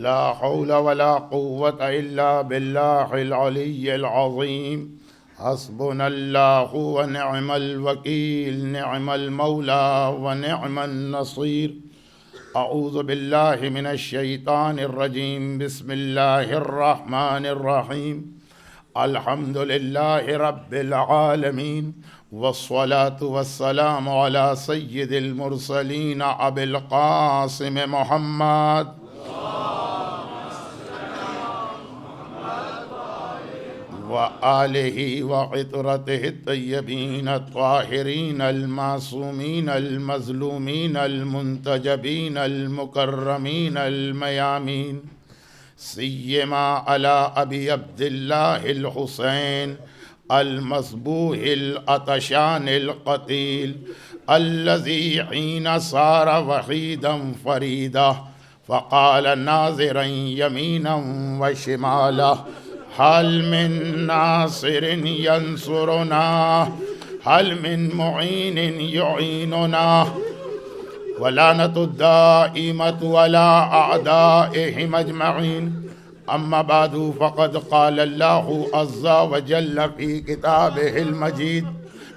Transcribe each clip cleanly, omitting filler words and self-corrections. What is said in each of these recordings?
لا حول ولا قوة إلا بالله العلي العظيم حسبنا الله ونعم الوكيل نعم المولى ونعم النصير أعوذ بالله من الشيطان الرجيم بسم الله الرحمن الرحيم الحمد لله رب العالمين والصلاة والسلام على سيد المرسلين أبي القاسم محمد وآله وعطرته الطيبين الطاهرين المعصومين المظلومين المنتجبين المكرمين الميامين سيما على أبي عبد الله الحسين المصبوح العطشان القتيل الذي حين صار وحيدا فريدا فقال ناظرا يمينا وشمالا هل من ناصر ينصرنا هل من معين يعيننا ولعنة الدائمة على أعدائهم أجمعين أما بعد فقد قال الله عز وجل في كتابه المجيد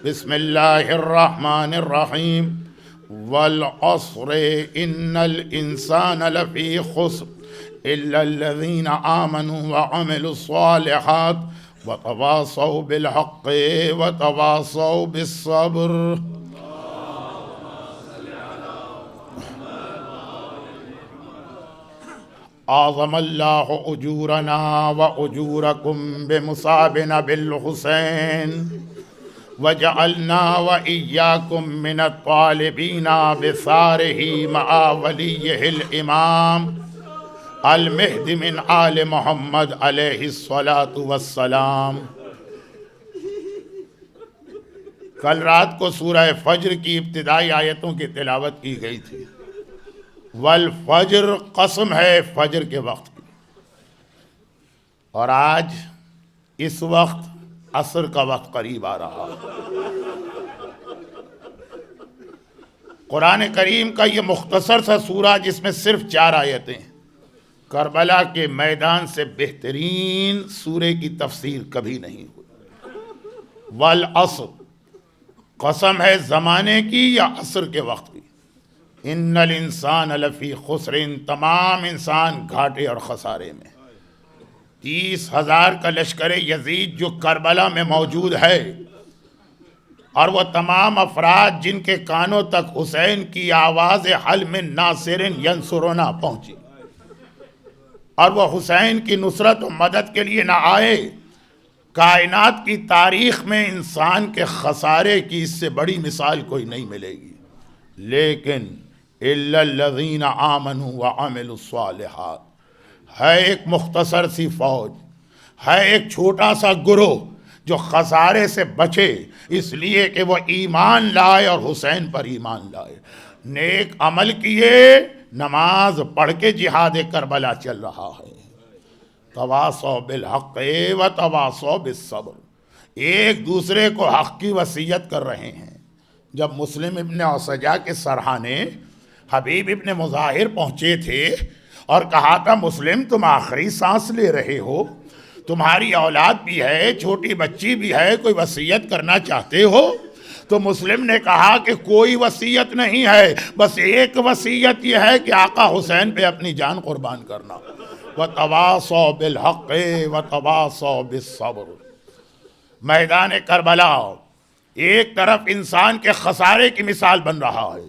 بسم الله الرحمن الرحيم والعصر إن الإنسان لفي خسر إلا الذين آمنوا وعملوا الصالحات وتواصوا بالحق وتواصوا بالصبر. أعظم الله أجورنا وأجوركم بمصابنا بالحسين وجعلنا وإياكم من الطالبين بثاره مع وليه الإمام المہدی من آل محمد علیہ الصلاۃ والسلام. کل رات کو سورہ فجر کی ابتدائی آیتوں کی تلاوت کی گئی تھی. والفجر قسم ہے فجر کے وقت کی، اور آج اس وقت عصر کا وقت قریب آ رہا. قرآن کریم کا یہ مختصر سا سورہ جس میں صرف 4 آیتیں ہیں، کربلا کے میدان سے بہترین سورے کی تفسیر کبھی نہیں ہوئی. والعصر قسم ہے زمانے کی یا عصر کے وقت کی. ان الانسان لفی خسر، تمام انسان گھاٹے اور خسارے میں. 30,000 کا لشکر یزید جو کربلا میں موجود ہے، اور وہ تمام افراد جن کے کانوں تک حسین کی آواز حل من ناصر ینصرنا پہنچی، اور وہ حسین کی نصرت و مدد کے لیے نہ آئے، کائنات کی تاریخ میں انسان کے خسارے کی اس سے بڑی مثال کوئی نہیں ملے گی. لیکن الا الذین آمنوا وعملوا الصالحات ہے ایک مختصر سی فوج، ہے ایک چھوٹا سا گروہ جو خسارے سے بچے اس لیے کہ وہ ایمان لائے اور حسین پر ایمان لائے، نیک عمل کیے، نماز پڑھ کے جہاد کربلا چل رہا ہے. تواصوا بالحق و تواصوا بالصبر، ایک دوسرے کو حق کی وصیت کر رہے ہیں. جب مسلم ابن عسجہ کے سرحانے حبیب ابن مظاہر پہنچے تھے اور کہا تھا مسلم تم آخری سانس لے رہے ہو، تمہاری اولاد بھی ہے، چھوٹی بچی بھی ہے، کوئی وصیت کرنا چاہتے ہو؟ تو مسلم نے کہا کہ کوئی وصیت نہیں ہے، بس ایک وصیت یہ ہے کہ آقا حسین پہ اپنی جان قربان کرنا. وَتَوَاصَوْا بِالْحَقِّ وَتَوَاصَوْا بِالصَّبْرِ. میدان کربلا ایک طرف انسان کے خسارے کی مثال بن رہا ہے،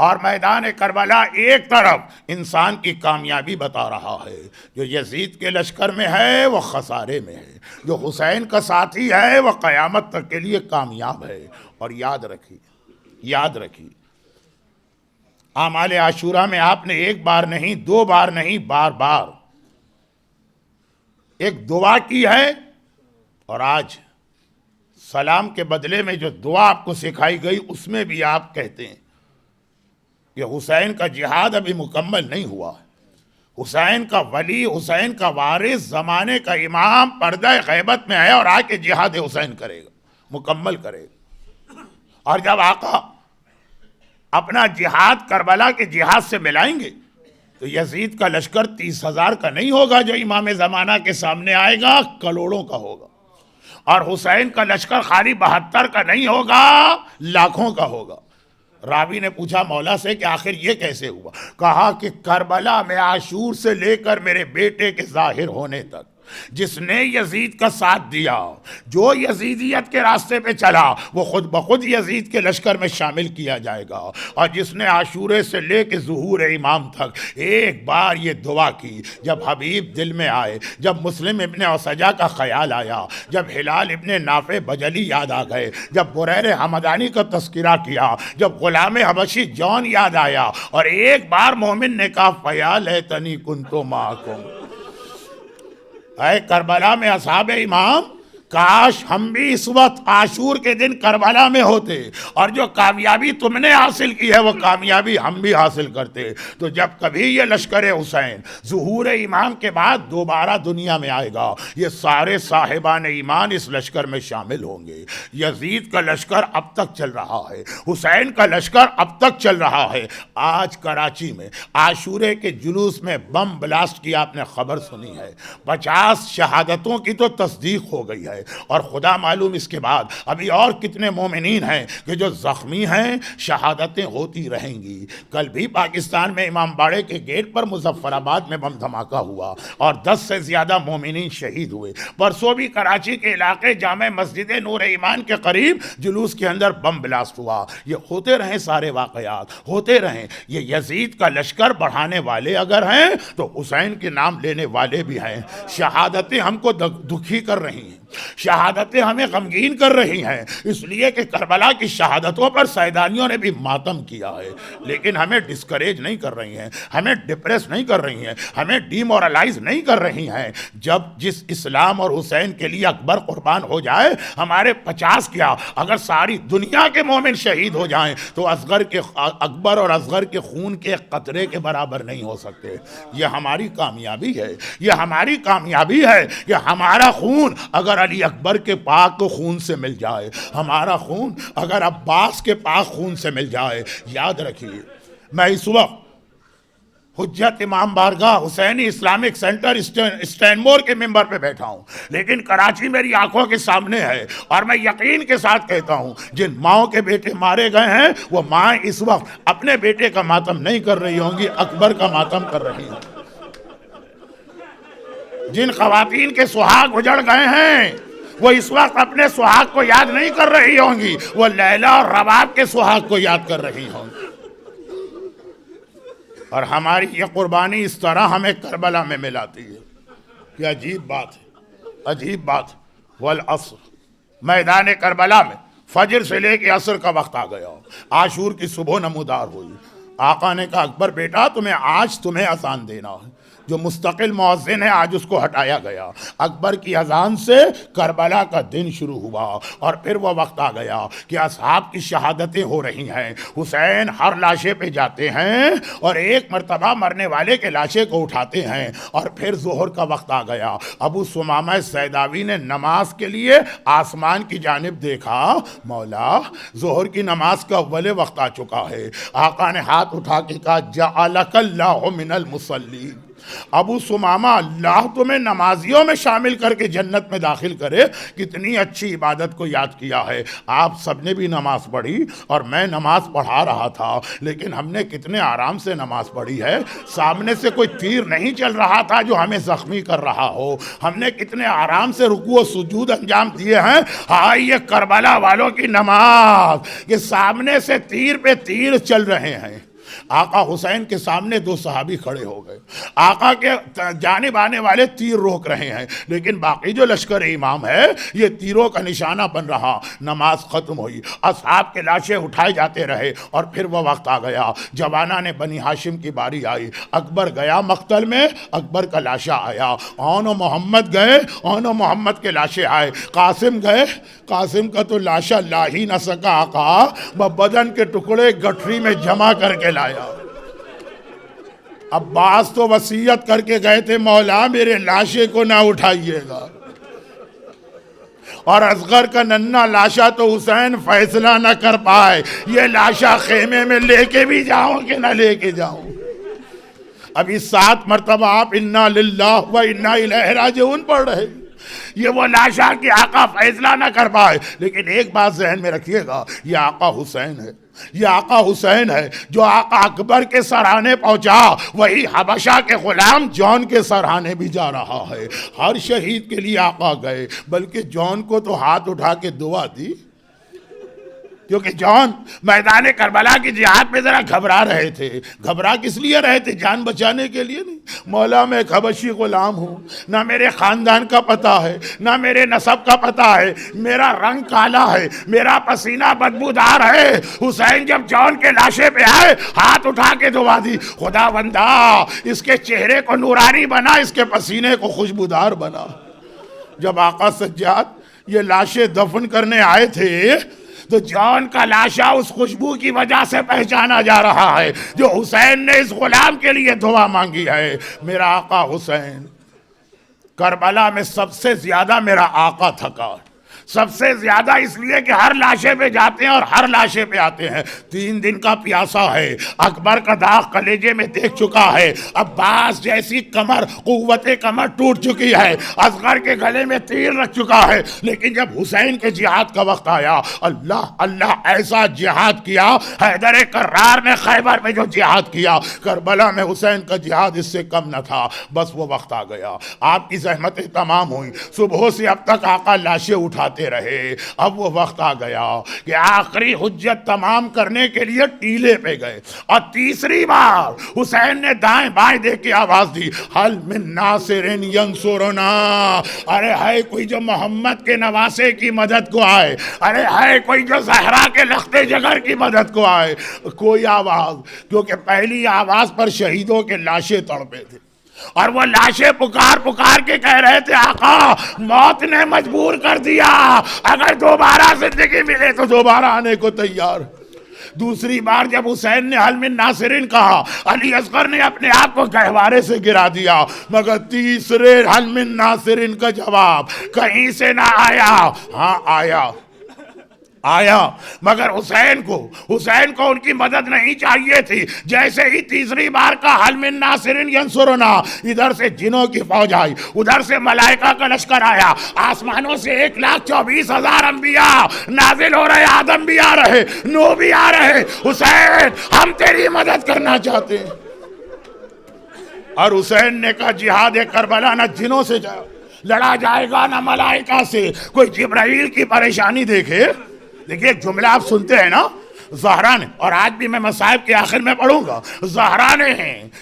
اور میدان کربلا ایک طرف انسان کی کامیابی بتا رہا ہے. جو یزید کے لشکر میں ہے وہ خسارے میں ہے، جو حسین کا ساتھی ہے وہ قیامت تک کے لیے کامیاب ہے. اور یاد رکھیے اعمال عاشورہ میں آپ نے ایک بار نہیں، 2 بار نہیں، بار بار ایک دعا کی ہے. اور آج سلام کے بدلے میں جو دعا آپ کو سکھائی گئی اس میں بھی آپ کہتے ہیں کہ حسین کا جہاد ابھی مکمل نہیں ہوا ہے. حسین کا ولی، حسین کا وارث، زمانے کا امام پردہ غیبت میں ہے اور آ کے جہاد حسین کرے گا، مکمل کرے گا. اور جب آقا اپنا جہاد کربلا کے جہاد سے ملائیں گے تو یزید کا لشکر 30,000 کا نہیں ہوگا جو امام زمانہ کے سامنے آئے گا، کروڑوں کا ہوگا. اور حسین کا لشکر خالی 72 کا نہیں ہوگا، لاکھوں کا ہوگا. راوی نے پوچھا مولا سے کہ آخر یہ کیسے ہوا؟ کہا کہ کربلا میں عاشور سے لے کر میرے بیٹے کے ظاہر ہونے تک جس نے یزید کا ساتھ دیا، جو یزیدیت کے راستے پہ چلا، وہ خود بخود یزید کے لشکر میں شامل کیا جائے گا. اور جس نے عاشورے سے لے کے ظہور امام تک ایک بار یہ دعا کی، جب حبیب دل میں آئے، جب مسلم ابن اوسجا کا خیال آیا، جب ہلال ابن نافع بجلی یاد آ گئے، جب بریر حمدانی کا تذکرہ کیا، جب غلام حبشی جون یاد آیا، اور ایک بار مومن نے کہا فیا لیتنی کنت معکم، اے کربلا میں اصحاب امام، کاش ہم بھی اس وقت عاشور کے دن کربلا میں ہوتے، اور جو کامیابی تم نے حاصل کی ہے وہ کامیابی ہم بھی حاصل کرتے. تو جب کبھی یہ لشکر حسین ظہور امام کے بعد دوبارہ دنیا میں آئے گا، یہ سارے صاحبان ایمان اس لشکر میں شامل ہوں گے. یزید کا لشکر اب تک چل رہا ہے، حسین کا لشکر اب تک چل رہا ہے. آج کراچی میں عاشورے کے جلوس میں بم بلاسٹ کی آپ نے خبر سنی ہے، 50 شہادتوں کی تو تصدیق ہو گئی ہے، اور خدا معلوم اس کے بعد ابھی اور کتنے مومنین ہیں کہ جو زخمی ہیں. شہادتیں ہوتی رہیں گی. کل بھی پاکستان میں امام باڑے کے گیٹ پر مظفر آباد میں بم دھماکہ ہوا اور 10 سے زیادہ مومنین شہید ہوئے. پرسوں بھی کراچی کے علاقے جامع مسجد نور ایمان کے قریب جلوس کے اندر بم بلاسٹ ہوا. یہ ہوتے رہیں، سارے واقعات ہوتے رہیں. یہ یزید کا لشکر بڑھانے والے اگر ہیں تو حسین کے نام لینے والے بھی ہیں. شہادتیں ہم کو دکھی کر رہی ہیں، شہادتیں ہمیں غمگین کر رہی ہیں، اس لیے کہ کربلا کی شہادتوں پر سیدانیوں نے بھی ماتم کیا ہے. لیکن ہمیں ڈسکریج نہیں کر رہی ہیں، ہمیں ڈپریس نہیں کر رہی ہیں، ہمیں ڈی مورلائز نہیں کر رہی ہیں. جب جس اسلام اور حسین کے لیے اکبر قربان ہو جائے، ہمارے 50 کیا اگر ساری دنیا کے مومن شہید ہو جائیں تو اکبر اور اصغر کے خون کے قطرے کے برابر نہیں ہو سکتے. یہ ہماری کامیابی ہے، یہ ہماری کامیابی ہے کہ ہمارا خون اگر علی اکبر کے پاک خون سے مل جائے، ہمارا خون اگر عباس کے پاک خون سے مل جائے. یاد رکھیے، میں اس وقت حجت امام بارگاہ حسینی اسلامک سینٹر اسٹینمور کے ممبر پہ بیٹھا ہوں، لیکن کراچی میری آنکھوں کے سامنے ہے، اور میں یقین کے ساتھ کہتا ہوں جن ماؤں کے بیٹے مارے گئے ہیں وہ ماں اس وقت اپنے بیٹے کا ماتم نہیں کر رہی ہوں گی، اکبر کا ماتم کر رہی ہوں. جن خواتین کے سہاگ اجڑ گئے ہیں وہ اس وقت اپنے سہاگ کو یاد نہیں کر رہی ہوں گی، وہ لیلا اور رباب کے سہاگ کو یاد کر رہی ہوں گی. اور ہماری یہ قربانی اس طرح ہمیں کربلا میں ملاتی ہے. کیا عجیب بات ہے، عجیب بات. والعصر، میدان کربلا میں فجر سے لے کے عصر کا وقت آ گیا، عاشور کی صبح نمودار ہوئی. آقا نے کہا اکبر بیٹا تمہیں اذان دینا ہے. جو مستقل مؤذن ہے آج اس کو ہٹایا گیا. اکبر کی اذان سے کربلا کا دن شروع ہوا، اور پھر وہ وقت آ گیا کہ اصحاب کی شہادتیں ہو رہی ہیں. حسین ہر لاشے پہ جاتے ہیں اور ایک مرتبہ مرنے والے کے لاشے کو اٹھاتے ہیں. اور پھر ظہر کا وقت آ گیا. ابو ثمامہ سیداوی نے نماز کے لیے آسمان کی جانب دیکھا، مولا ظہر کی نماز کا اول وقت آ چکا ہے. آقا نے ہاتھ اٹھا کے کہا جعلک اللہ من المصلین. ابو ثمامہ اللہ تمہیں نمازیوں میں شامل کر کے جنت میں داخل کرے. کتنی اچھی عبادت کو یاد کیا ہے. آپ سب نے بھی نماز پڑھی اور میں نماز پڑھا رہا تھا، لیکن ہم نے کتنے آرام سے نماز پڑھی ہے. سامنے سے کوئی تیر نہیں چل رہا تھا جو ہمیں زخمی کر رہا ہو. ہم نے کتنے آرام سے رکوع و سجود انجام دیے ہیں. ہاں یہ کربلا والوں کی نماز، یہ سامنے سے تیر پہ تیر چل رہے ہیں. آقا حسین کے سامنے 2 صحابی کھڑے ہو گئے. آقا کے جانب آنے والے تیر روک رہے ہیں، لیکن باقی جو لشکر امام ہے یہ تیروں کا نشانہ بن رہا. نماز ختم ہوئی، اصحاب کے لاشیں اٹھائے جاتے رہے، اور پھر وہ وقت آ گیا جوانان بنی ہاشم کی باری آئی. اکبر گیا مقتل میں، اکبر کا لاشا آیا. اون و محمد گئے، اون و محمد کے لاشے آئے. قاسم گئے، قاسم کا تو لاشا لا ہی نہ سکا. آقا بدن کے ٹکڑے گٹھری میں جمع کر کے لایا. عباس تو وصیت کر کے گئے تھے مولا میرے لاشے کو نہ اٹھائیے گا، اور اصغر کا ننھا لاشا تو حسین فیصلہ نہ کر پائے یہ لاشا خیمے میں لے کے بھی جاؤں کہ نہ لے کے جاؤں. ابھی 7 مرتبہ آپ انا للہ و انا الیہ راجعون پڑھ رہے ہیں. یہ وہ لاشا کہ آقا فیصلہ نہ کر پائے. لیکن ایک بات ذہن میں رکھیے گا، یہ آقا حسین ہے، یہ آقا حسین ہے جو آقا اکبر کے سرانے پہنچا، وہی حبشہ کے غلام جون کے سرانے بھی جا رہا ہے. ہر شہید کے لیے آقا گئے، بلکہ جون کو تو ہاتھ اٹھا کے دعا دی، کیونکہ جون میدان کربلا کی جہاد میں ذرا گھبرا رہے تھے. گھبرا کس لیے رہے تھے؟ جان بچانے کے لیے نہیں. مولا میں ایک حبشی غلام ہوں، نہ میرے خاندان کا پتہ ہے، نہ میرے نسب کا پتہ ہے، میرا رنگ کالا ہے، میرا پسینہ بدبودار ہے. حسین جب جون کے لاشے پہ آئے، ہاتھ اٹھا کے دعا دی، خدا بندہ اس کے چہرے کو نورانی بنا، اس کے پسینے کو خوشبودار بنا. جب آقا سجاد یہ لاشیں دفن کرنے آئے تھے تو جون کا لاشا اس خوشبو کی وجہ سے پہچانا جا رہا ہے جو حسین نے اس غلام کے لیے دعا مانگی ہے. میرا آقا حسین کربلا میں سب سے زیادہ میرا آقا تھکا، سب سے زیادہ اس لیے کہ ہر لاشے پہ جاتے ہیں اور ہر لاشے پہ آتے ہیں. 3 دن کا پیاسا ہے، اکبر کا داغ کلیجے میں دیکھ چکا ہے، عباس جیسی کمر، قوت کمر ٹوٹ چکی ہے، اصغر کے گلے میں تیر رکھ چکا ہے. لیکن جب حسین کے جہاد کا وقت آیا، اللہ اللہ ایسا جہاد کیا. حیدر کرار نے خیبر میں جو جہاد کیا، کربلا میں حسین کا جہاد اس سے کم نہ تھا. بس وہ وقت آ گیا، آپ کی زحمتیں تمام ہوئیں، صبح سے اب تک آقا لاشیں اٹھاتے رہے. اب وہ وقت آ گیا کہ آخری حجت تمام کرنے کے لیے ٹیلے پہ گئے، اور تیسری بار حسین نے دائیں بائیں دیکھ کے آواز دی، حل من ناصر ینصرنا. ارے ہے کوئی جو محمد کے نواسے کی مدد کو آئے، ارے ہے کوئی جو زہرا کے لخت جگر کی مدد کو آئے. کوئی آواز، کیونکہ پہلی آواز پر شہیدوں کے لاشیں تڑپے تھے، اور وہ لاشیں پکار پکار کے کہہ رہے تھے، آقا موت نے مجبور کر دیا، اگر دوبارہ زندگی ملے تو دوبارہ آنے کو تیار. دوسری بار جب حسین نے حل من ناصرین کہا، علی اصغر نے اپنے آپ کو گہوارے سے گرا دیا. مگر تیسرے حل من ناصرین کا جواب کہیں سے نہ آیا. ہاں آیا مگر حسین کو ان کی مدد نہیں چاہیے تھی. جیسے ہی تیسری بار کا حل من ناصرین ینصرنا، ادھر سے جنوں کی فوج آئی، ادھر سے ملائکہ کا لشکر آیا، آسمانوں سے 1,24,000 انبیاء نازل ہو رہے، آدم بھی آ رہے، نوح بھی آ رہے. حسین ہم تیری مدد کرنا چاہتے ہیں. اور حسین نے کہا جہاد کربلا نہ جنوں سے لڑا جائے گا نہ ملائکہ سے. کوئی جبرائیل کی پریشانی دیکھیے ایک جملہ آپ سنتے ہیں نا، زہرا نے، اور آج بھی میں مصائب کے آخر میں پڑھوں گا، زہرا نے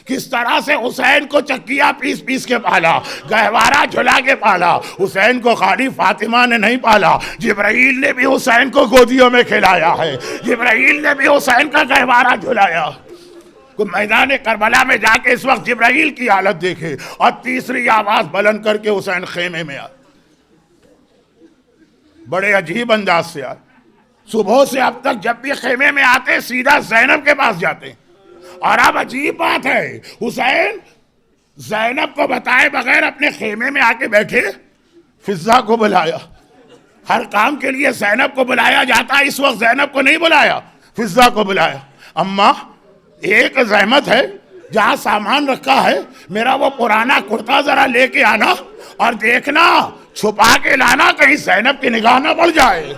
کس طرح سے حسین کو چکیا پیس پیس کے پالا، گہوارہ جھلا کے پالا. حسین کو خالی فاطمہ نے نہیں پالا، جبرائیل نے بھی حسین کو گودیوں میں کھلایا ہے، جبرائیل نے بھی حسین کا گہوارہ جھلایا. میدان کربلا میں جا کے اس وقت جبرائیل کی حالت دیکھے، اور تیسری آواز بلند کر کے حسین خیمے میں آ، بڑے عجیب انداز سے آ. صبح سے اب تک جب بھی خیمے میں آتے سیدھا زینب کے پاس جاتے، اور اب عجیب بات ہے، حسین زینب کو بتائے بغیر اپنے خیمے میں آ کے بیٹھے. فضا کو بلایا، ہر کام کے لیے زینب کو بلایا جاتا ہے، اس وقت زینب کو نہیں بلایا، فضا کو بلایا. اماں ایک زحمت ہے، جہاں سامان رکھا ہے میرا وہ پرانا کرتا ذرا لے کے آنا، اور دیکھنا چھپا کے لانا، کہیں زینب کی نگاہ نہ پڑ جائے.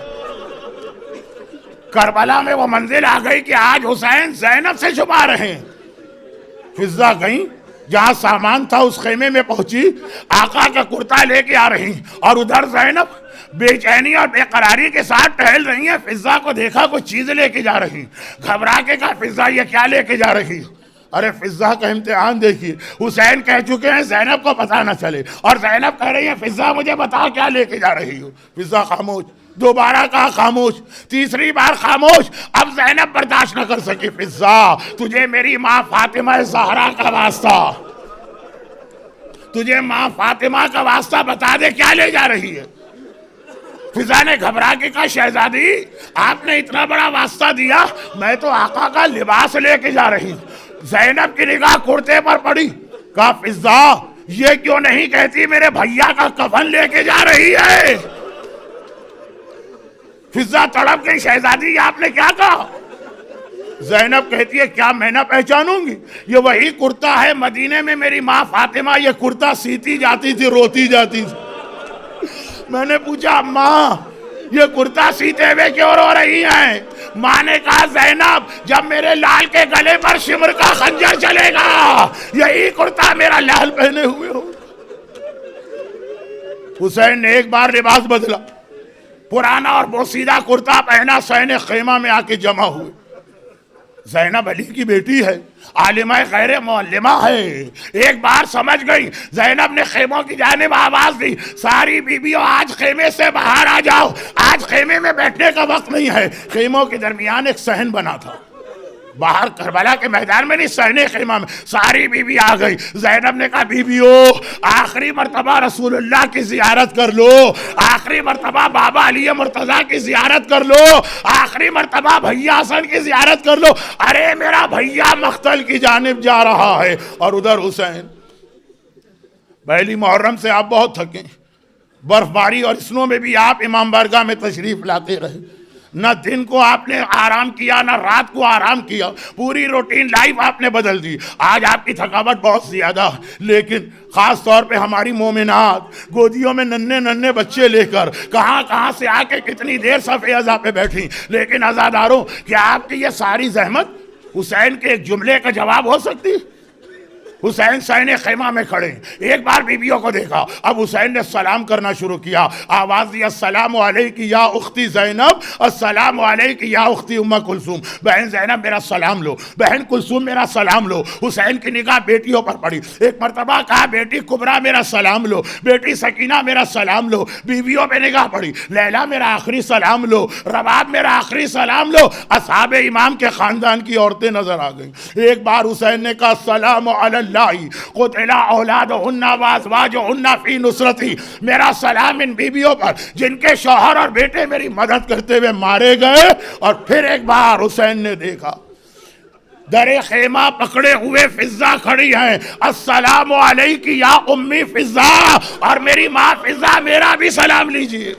کربلا میں وہ منزل آ گئی کہ آج حسین زینب سے چھپا رہے ہیں. فضا گئیں، جہاں سامان تھا اس خیمے میں پہنچی، آقا کا کرتا لے کے آ رہی، اور ادھر زینب بے چینی اور بے قراری کے ساتھ ٹہل رہی ہیں. فضا کو دیکھا کوئی چیز لے کے جا رہی، گھبرا کے کہا فضا یہ کیا لے کے جا رہی؟ ارے فضا کا امتحان دیکھیے، حسین کہہ چکے ہیں زینب کو پتہ نہ چلے، اور زینب کہہ رہی ہے فضا مجھے بتاؤ کیا لے کے جا رہی ہو. فضا خاموش، دوبارہ کہا خاموش، تیسری بار خاموش. اب زینب برداشت نہ کر سکی، فضا تجھے میری ماں فاطمہ زہرا کا واسطہ، تجھے ماں فاطمہ کا واسطہ بتا دے کیا لے جا رہی ہے. فضا نے گھبرا کے کہا شہزادی آپ نے اتنا بڑا واسطہ دیا، میں تو آقا کا لباس لے کے جا رہی. زینب کی نگاہ کرتے پر پڑی، کہا فضا یہ کیوں نہیں کہتی میرے بھیا کا کفن لے کے جا رہی ہے؟ فضا تڑپ گئی، شہزادی آپ نے کیا کہا؟ زینب کہتی ہے کیا میں نہ پہچانوں گی؟ یہ وہی کرتا ہے مدینے میں میری ماں فاطمہ یہ کرتا سیتی جاتی تھی، روتی جاتی تھی۔ میں نے پوچھا ماں یہ کرتا سیتے ہوئے کیوں رو رہی ہیں؟ ماں نے کہا زینب جب میرے لال کے گلے پر شمر کا خنجر چلے گا یہی کرتا میرا لال پہنے ہوئے ہو۔ حسین نے ایک بار لباس بدلا، پرانا اور بوسیدہ کرتا پہنا، سینے خیمہ میں آ کے جمع ہوئے۔ زینب علی کی بیٹی ہے، عالمہ غیر معلمہ ہے، ایک بار سمجھ گئی۔ زینب نے خیموں کی جانب آواز دی، ساری بیویوں آج خیمے سے باہر آ جاؤ، آج خیمے میں بیٹھنے کا وقت نہیں ہے۔ خیموں کے درمیان ایک صحن بنا تھا، باہر کربلا کے میدان میں نہیں، صحن خیمہ میں ساری بیوی آ گئی۔ زینب نے کہا بیویوں آخری مرتبہ رسول اللہ کی زیارت کر لو، آخری مرتبہ بابا علی مرتضیٰ کی زیارت کر لو، آخری مرتبہ بھیا حسن کی زیارت کر لو۔ ارے میرا بھیا مقتل کی جانب جا رہا ہے، اور ادھر حسین۔ پہلی محرم سے آپ بہت تھکے، برف باری اور اسنو میں بھی آپ امام بارگاہ میں تشریف لاتے رہے، نہ دن کو آپ نے آرام کیا نہ رات کو آرام کیا، پوری روٹین لائف آپ نے بدل دی۔ آج آپ کی تھکاوٹ بہت زیادہ، لیکن خاص طور پہ ہماری مومنات گودیوں میں ننھے ننھے بچے لے کر کہاں کہاں سے آ کے کتنی دیر صف اعزا پہ بیٹھی، لیکن عزاداروں کیا آپ کی یہ ساری زحمت حسین کے ایک جملے کا جواب ہو سکتی؟ حسین سین خیمہ میں کھڑے، ایک بار بیویوں کو دیکھا، اب حسین نے سلام کرنا شروع کیا، آواز دی السلام علیک یا اختی زینب، السلام علیک یا اختی ام کلثوم، بہن زینب میرا سلام لو، بہن کلثوم میرا سلام لو۔ حسین کی نگاہ بیٹیوں پر پڑی، ایک مرتبہ کہا بیٹی کبریٰ میرا سلام لو، بیٹی سکینہ میرا سلام لو، بیویوں پہ نگاہ پڑی، لیلا میرا آخری سلام لو، رباب میرا آخری سلام لو۔ اصحاب امام کے خاندان کی عورتیں نظر آ گئیں۔ ایک بار حسین نے کہا السلام علی قتل اولادہن وازواجہن فی نصرتی، میرا سلام ان بیویوں پر جن کے شوہر اور بیٹے میری مدد کرتے ہوئے مارے گئے۔ اور پھر ایک بار حسین نے دیکھا در خیمہ پکڑے ہوئے فضہ کھڑی ہیں، السلام علیک یا امی فضہ، اور میری ماں فضہ میرا بھی سلام لیجئے۔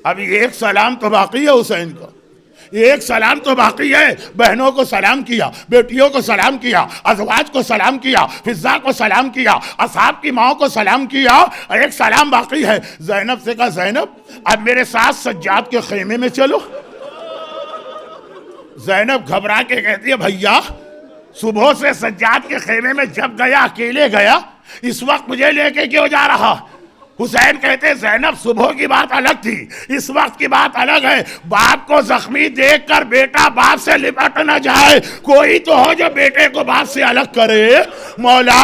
اب ایک سلام تو باقی ہے حسین کا، ایک سلام تو باقی ہے۔ بہنوں کو سلام کیا، بیٹیوں کو سلام کیا، ازواج کو سلام کیا، فضہ کو سلام کیا، اصحاب کی ماں کو سلام کیا، ایک سلام باقی ہے۔ زینب سے کہا زینب اب میرے ساتھ سجاد کے خیمے میں چلو۔ زینب گھبرا کے کہتی ہے بھیا صبح سے سجاد کے خیمے میں جب گیا اکیلے گیا، اس وقت مجھے لے کے کیوں جا رہا؟ حسین کہتے زینب صبح کی بات الگ تھی، اس وقت کی بات الگ ہے۔ باپ کو زخمی دیکھ کر بیٹا باپ سے لپٹ نہ جائے، کوئی تو ہو جو بیٹے کو باپ سے الگ کرے۔ مولا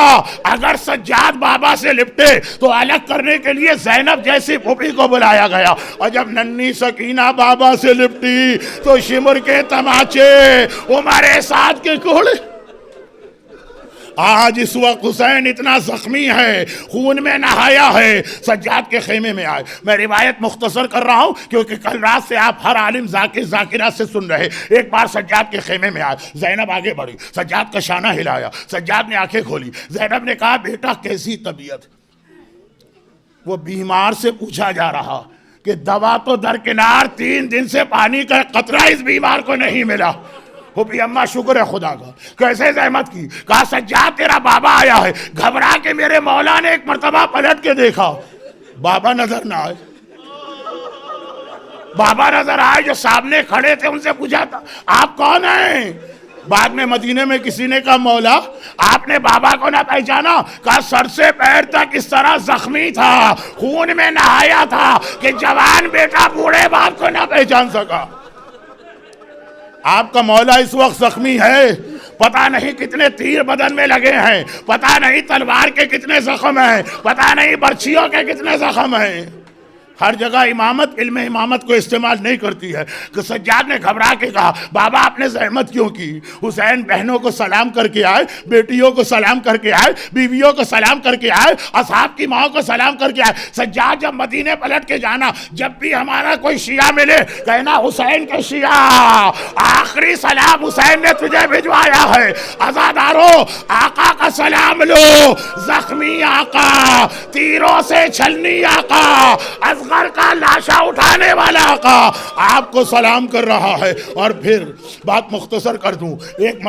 اگر سجاد بابا سے لپٹے تو الگ کرنے کے لیے زینب جیسی پھوپھی کو بلایا گیا، اور جب ننھی سکینہ بابا سے لپٹی تو شمر کے تماچے عمر سعد کے کوڑے۔ آج اس وقت حسین اتنا زخمی ہے، خون میں نہایا ہے، سجاد کے خیمے میں آئے۔ میں روایت مختصر کر رہا ہوں کیونکہ کل رات سے آپ ہر عالم ذاکر ذاکرہ سے سن رہے۔ ایک بار سجاد کے خیمے میں آئے، زینب آگے بڑھی، سجاد کا شانہ ہلایا، سجاد نے آنکھیں کھولی، زینب نے کہا بیٹا کیسی طبیعت؟ وہ بیمار سے پوچھا جا رہا کہ دوا تو درکنار، 3 دن سے پانی کا قطرہ اس بیمار کو نہیں ملا۔ پھوپھی اماں شکر ہے خدا کا، کیسے زحمت کی؟ کہا سجاد تیرا بابا آیا ہے۔ گھبرا کے میرے مولا نے ایک مرتبہ پلٹ کے دیکھا، بابا نظر نہ آئے۔ بابا نظر آئے جو سامنے کھڑے تھے، ان سے پوچھا تھا آپ کون ہیں؟ بعد میں مدینے میں کسی نے کہا مولا آپ نے بابا کو نہ پہچانا؟ کہا سر سے پیر تک اس طرح زخمی تھا، خون میں نہایا تھا کہ جوان بیٹا بوڑھے باپ کو نہ پہچان سکا۔ آپ کا مولا اس وقت زخمی ہے، پتہ نہیں کتنے تیر بدن میں لگے ہیں، پتہ نہیں تلوار کے کتنے زخم ہیں، پتہ نہیں برچھیوں کے کتنے زخم ہیں۔ ہر جگہ امامت علم امامت کو استعمال نہیں کرتی ہے۔ کہ سجاد نے گھبرا کے کہا بابا آپ نے زحمت کیوں کی؟ حسین بہنوں کو سلام کر کے آئے، بیٹیوں کو سلام کر کے آئے، بیویوں کو سلام کر کے آئے، اصحاب کی ماں کو سلام کر کے آئے۔ سجاد جب مدینے پلٹ کے جانا، جب بھی ہمارا کوئی شیعہ ملے کہنا حسین کے شیعہ، آخری سلام حسین نے تجھے بھجوایا ہے۔ عزادارو آقا کا سلام لو، زخمی آقا، تیروں سے چھلنی آقا، اصغر کا لاشا اٹھانے والا آقا آپ کو سلام کر رہا ہے۔ اور پھر بات مختصر کر دوں، ایک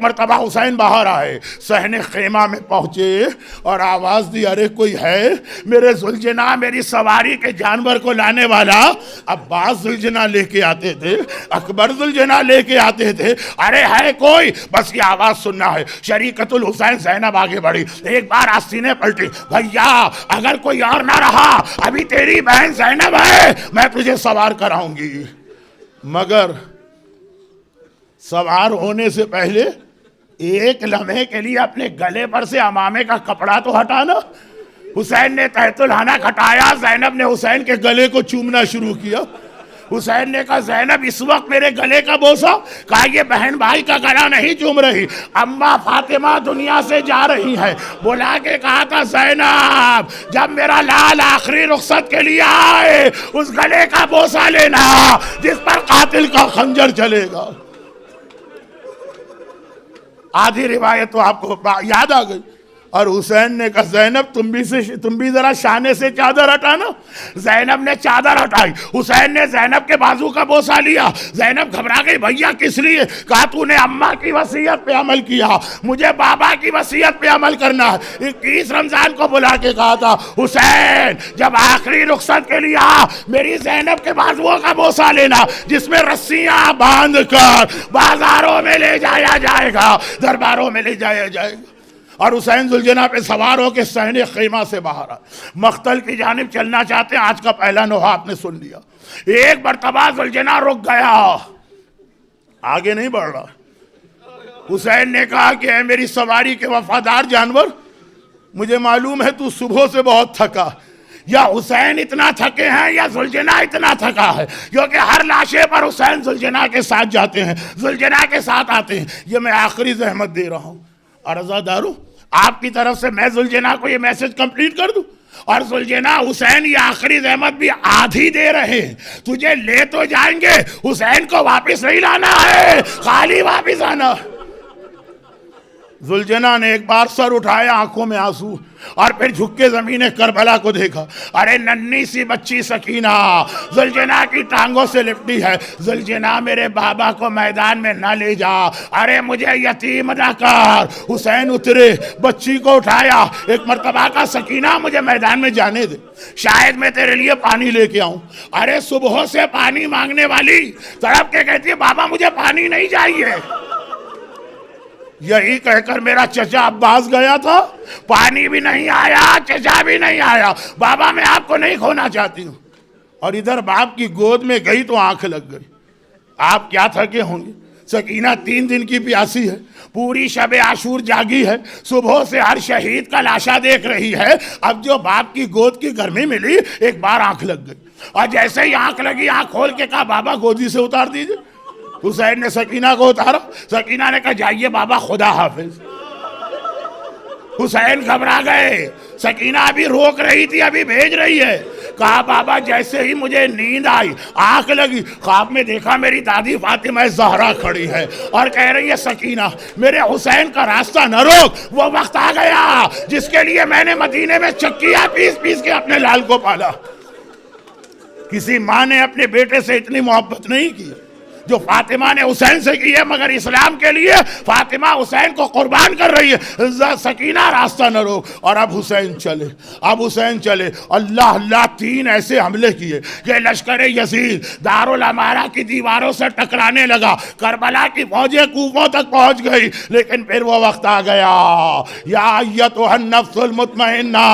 مرتبہ حسین باہر آئے، صحن خیمہ میں پہنچے اور آواز دی، ارے کوئی ہے میرے ذوالجناح میری سواری کے جانور کو لانے والا؟ عباس ذوالجناح لے کے آتے تھے، اکبر ذوالجناح لے کے آتے تھے، ارے ہے کوئی؟ بس یہ آواز سننا ہے۔ شریکت الحسین زینب آگے بڑھی، ایک بار آستینے پلٹی، بھیا اگر کوئی اور نہ رہا، ابھی تیری بہن زینب ہے، میں تجھے سوار کراؤں گی۔ مگر سوار ہونے سے پہلے ایک لمحے کے لیے اپنے گلے پر سے عمامے کا کپڑا تو ہٹانا۔ حسین نے تحت الحنک ہٹایا، زینب نے حسین کے گلے کو چومنا شروع کیا۔ حسین نے کہا زینب اس وقت میرے گلے کا بوسہ؟ کہا یہ بہن بھائی کا گلا نہیں چوم رہی، اماں فاطمہ دنیا سے جا رہی ہے۔ بلا کے کہا تھا زینب جب میرا لال آخری رخصت کے لیے آئے اس گلے کا بوسہ لینا جس پر قاتل کا خنجر چلے گا۔ آدھی روایت تو آپ کو یاد آ گئی۔ اور حسین نے کہا زینب تم بھی ذرا شانے سے چادر ہٹانا۔ زینب نے چادر ہٹائی، حسین نے زینب کے بازو کا بوسہ لیا۔ زینب گھبرا گئی، بھیا کس لیے؟ کہا تو نے اماں کی وصیت پہ عمل کیا، مجھے بابا کی وصیت پہ عمل کرنا ہے۔ 21 رمضان کو بلا کے کہا تھا حسین جب آخری رخصت کے لیے میری زینب کے بازوؤں کا بوسہ لینا جس میں رسیاں باندھ کر بازاروں میں لے جایا جائے گا، درباروں میں لے جایا جائے گا۔ اور حسین ذوالجناح پہ سوار ہو کے صحن خیمہ سے باہر آئے، مقتل کی جانب چلنا چاہتے ہیں۔ آج کا پہلا نوحہ آپ نے سن لیا۔ ایک مرتبہ ذوالجناح رک گیا، آگے نہیں بڑھ رہا۔ حسین نے کہا کہ اے میری سواری کے وفادار جانور، مجھے معلوم ہے تو صبح سے بہت تھکا، یا حسین اتنا تھکے ہیں یا ذوالجناح اتنا تھکا ہے، کیونکہ ہر لاشے پر حسین ذوالجناح کے ساتھ جاتے ہیں، ذوالجناح کے ساتھ آتے ہیں۔ یہ میں آخری زحمت دے رہا ہوں، عرضادارو آپ کی طرف سے میں ذوالجناح کو یہ میسج کمپلیٹ کر دوں۔ اور ذوالجناح حسین یہ آخری زحمت بھی آدھی دے رہے ہیں، تجھے لے تو جائیں گے، حسین کو واپس نہیں لانا ہے، خالی واپس آنا۔ ذوالجناح نے ایک بار سر اٹھایا، آنکھوں میں آنسو، اور پھر جھک کے زمین کربلا کو دیکھا۔ ارے ننھی سی بچی سکینہ ذوالجناح کی ٹانگوں سے لپٹی ہے۔ ذوالجناح میرے بابا کو میدان میں نہ لے جا، ارے مجھے یتیم نہ کر۔ حسین اترے، بچی کو اٹھایا، ایک مرتبہ کا سکینہ مجھے میدان میں جانے دے، شاید میں تیرے لیے پانی لے کے آؤں۔ ارے صبح سے پانی مانگنے والی تڑپ کے کہتی ہے بابا مجھے پانی نہیں چاہیے۔ یہی کہہ کر میرا چچا عباس گیا تھا، پانی بھی نہیں آیا، چچا بھی نہیں آیا، بابا میں آپ کو نہیں کھونا چاہتی ہوں۔ اور ادھر باپ کی گود میں گئی تو آنکھ لگ گئی۔ آپ کیا تھکے ہوں گے، سکینہ 3 دن کی پیاسی ہے، پوری شب عاشور جاگی ہے، صبح سے ہر شہید کا لاشا دیکھ رہی ہے۔ اب جو باپ کی گود کی گرمی ملی، ایک بار آنکھ لگ گئی، اور جیسے ہی آنکھ لگی آنکھ کھول کے کہا بابا گودی سے اتار دیجئے۔ حسین نے سکینہ کو اتارا، سکینہ نے کہا جائیے بابا خدا حافظ۔ حسین گھبرا گئے، سکینہ ابھی روک رہی تھی ابھی بھیج رہی ہے۔ کہا بابا جیسے ہی مجھے نیند آئی آنکھ لگی، خواب میں دیکھا میری دادی فاطمہ زہرا کھڑی ہے اور کہہ رہی ہے سکینہ میرے حسین کا راستہ نہ روک، وہ وقت آ گیا جس کے لیے میں نے مدینے میں چکیاں پیس پیس کے اپنے لال کو پالا۔ کسی ماں نے اپنے بیٹے سے اتنی محبت نہیں کی جو فاطمہ نے حسین سے کی ہے، مگر اسلام کے لیے فاطمہ حسین کو قربان کر رہی ہے۔ سکینہ راستہ نہ روک۔ اور اب حسین چلے، اللہ 3 ایسے حملے کیے کہ لشکر یزید دارالامارہ کی دیواروں سے ٹکرانے لگا، کربلا کی فوجیں کوفوں تک پہنچ گئی، لیکن پھر وہ وقت آ گیا، یا ایتھا النفس المطمئنہ،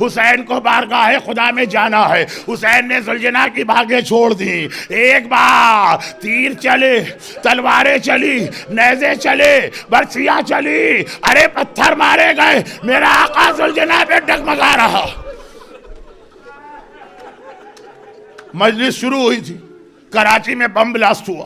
حسین کو بارگاہ خدا میں جانا ہے۔ حسین نے ذوالجناح کی بھاگیں چھوڑ دی، ایک بار تیر چلے، تلواریں چلی، نیزے چلے، برچیاں چلی، ارے پتھر مارے گئے، میرا آقا ذوالجناح پہ ڈگمگا رہا۔ مجلس شروع ہوئی تھی، کراچی میں بم بلاسٹ ہوا،